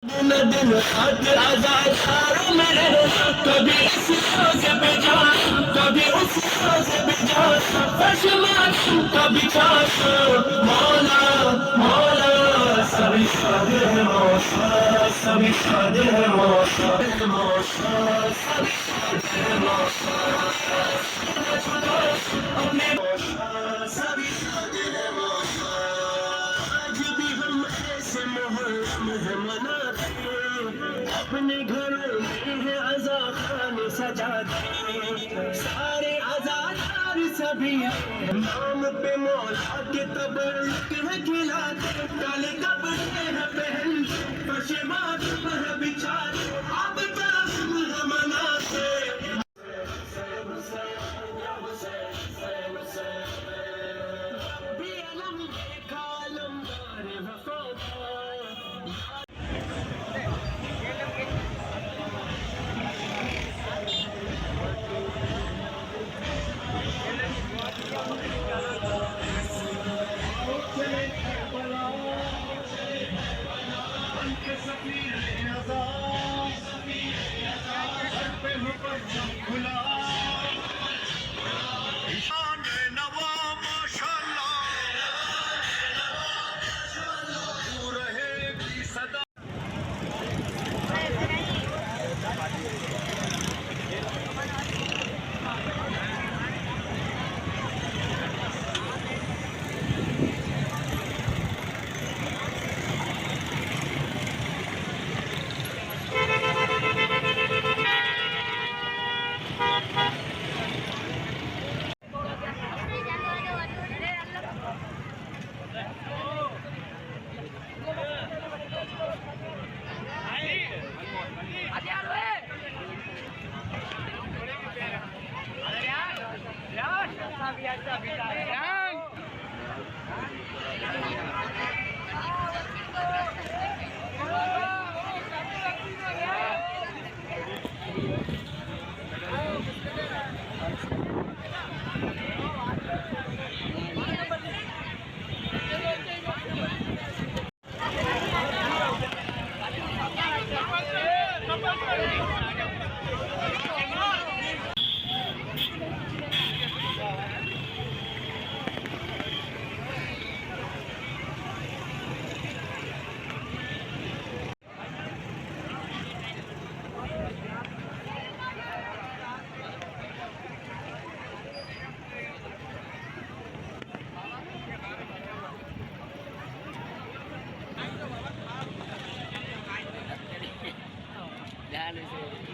दिन दिन रात आजाद सारों में रहना, कभी इस रोज पे जाना, कभी उस रोज पे जाना, फशमान कभी जाना। मौला मौला सभी सादे हैं मौला, सभी सादे हैं मौला, मौला सभी सादे हैं मौला, अपने मौला सभी सादे हैं मौला। आज भी हम ऐसे मुहर्रम है मनाते, अपने घरों में है अज़ा खाने सजाते, सारे आज़ादार सभी नाम पे मौला के तबरुक है खिलाते, काले कपड़े हैं पहनते, पशेमात है बिछाते, अब तक है मनाते। बेअलम बेकालम दार वफा।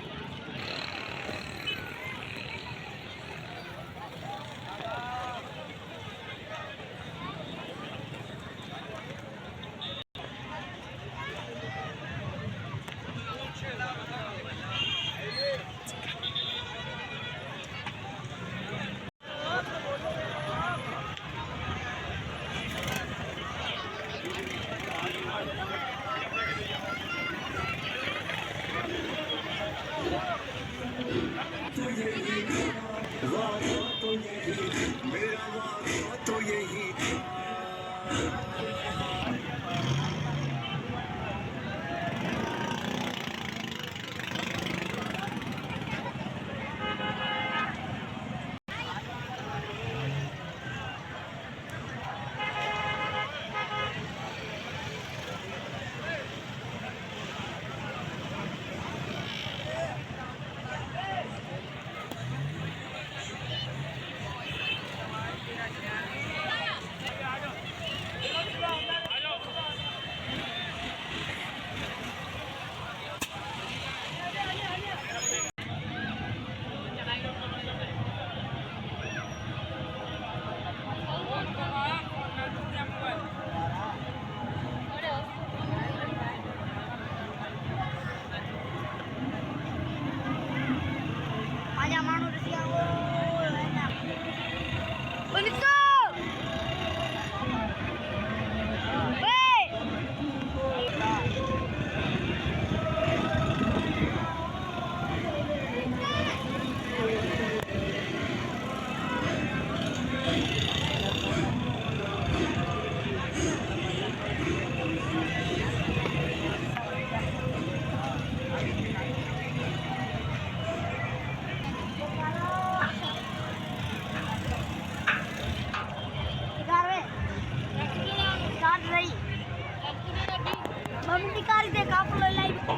मोबाईल दे कापलो लाईव्ह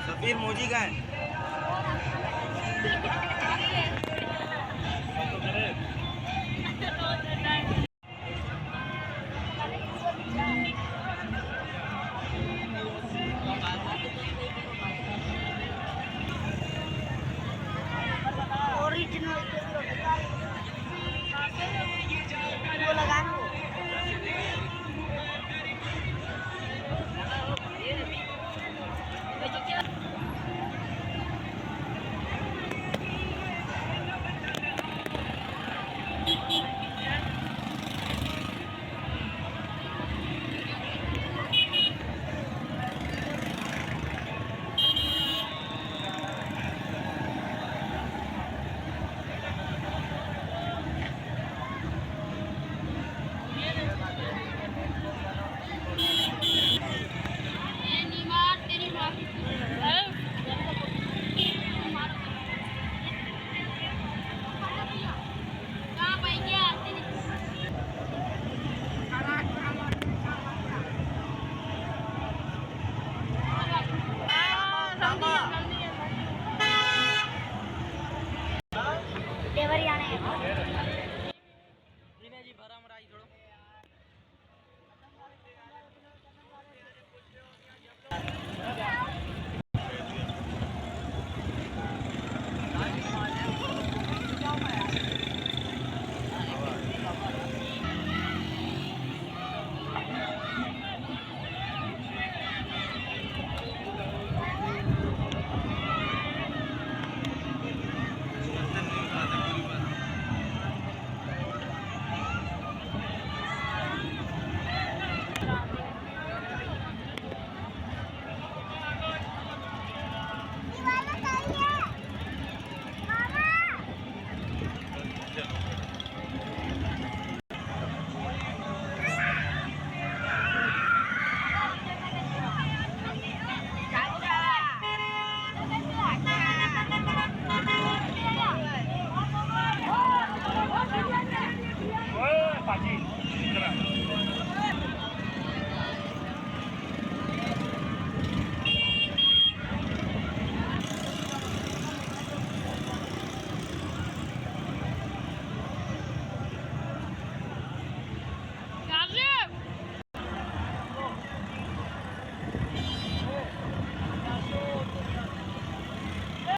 सफीर मोजी का है